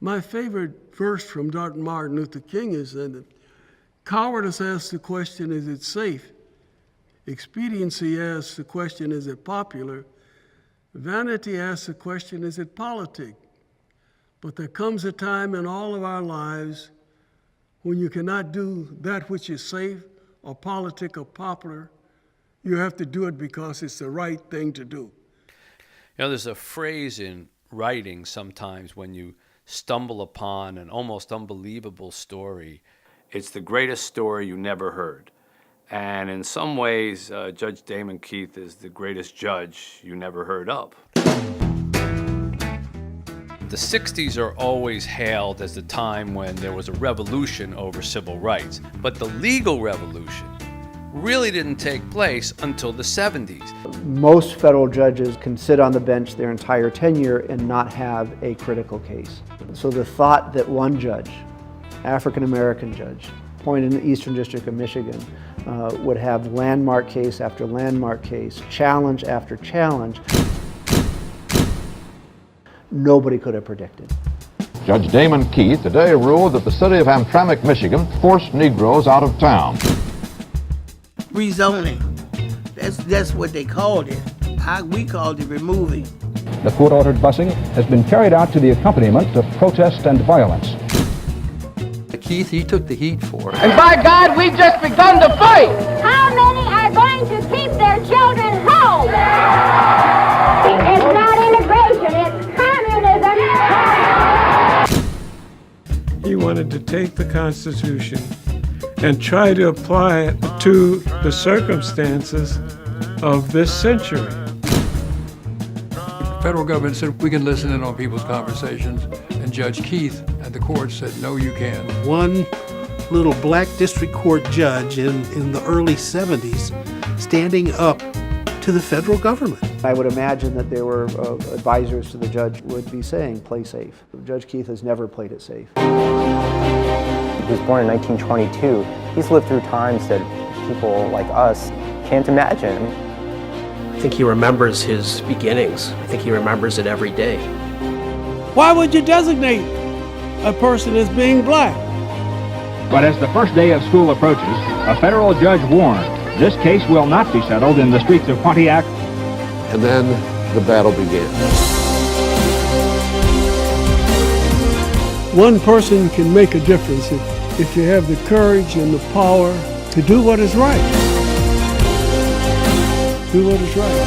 My favorite verse from Dr. Martin Luther King is that cowardice asks the question, is it safe? Expediency asks the question, is it popular? Vanity asks the question, is it politic? But there comes a time in all of our lives when you cannot do that which is safe or politic or popular. You have to do it because it's the right thing to do. You know, there's a phrase in writing sometimes when you stumble upon an almost unbelievable story. It's the greatest story you never heard. And in some ways, Judge Damon Keith is the greatest judge you never heard of. The 60s are always hailed as the time when there was a revolution over civil rights, but the legal revolution really didn't take place until the 70s. Most federal judges can sit on the bench their entire tenure and not have a critical case. So the thought that one judge, African-American judge, appointed in the Eastern District of Michigan, would have landmark case after landmark case, challenge after challenge, nobody could have predicted. Judge Damon Keith today ruled that the city of Hamtramck, Michigan, forced Negroes out of town. Rezoning. That's what they called it. We called it removing. The court-ordered busing has been carried out to the accompaniment of protest and violence. Keith, he took the heat for it. And by God, we've just begun to fight! How many are going to keep their children home? It's not integration, it's communism! He wanted to take the Constitution and try to apply it to the circumstances of this century. The federal government said we can listen in on people's conversations, and Judge Keith and the court said, no, you can't. One little black district court judge in the early 70s standing up to the federal government. I would imagine that there were advisors to the judge would be saying, play safe. Judge Keith has never played it safe. He was born in 1922. He's lived through times that people like us can't imagine. I think he remembers his beginnings. I think he remembers it every day. Why would you designate a person as being black? But as the first day of school approaches, a federal judge warned, this case will not be settled in the streets of Pontiac. And then the battle began. One person can make a difference if you have the courage and the power to do what is right. Do what is right.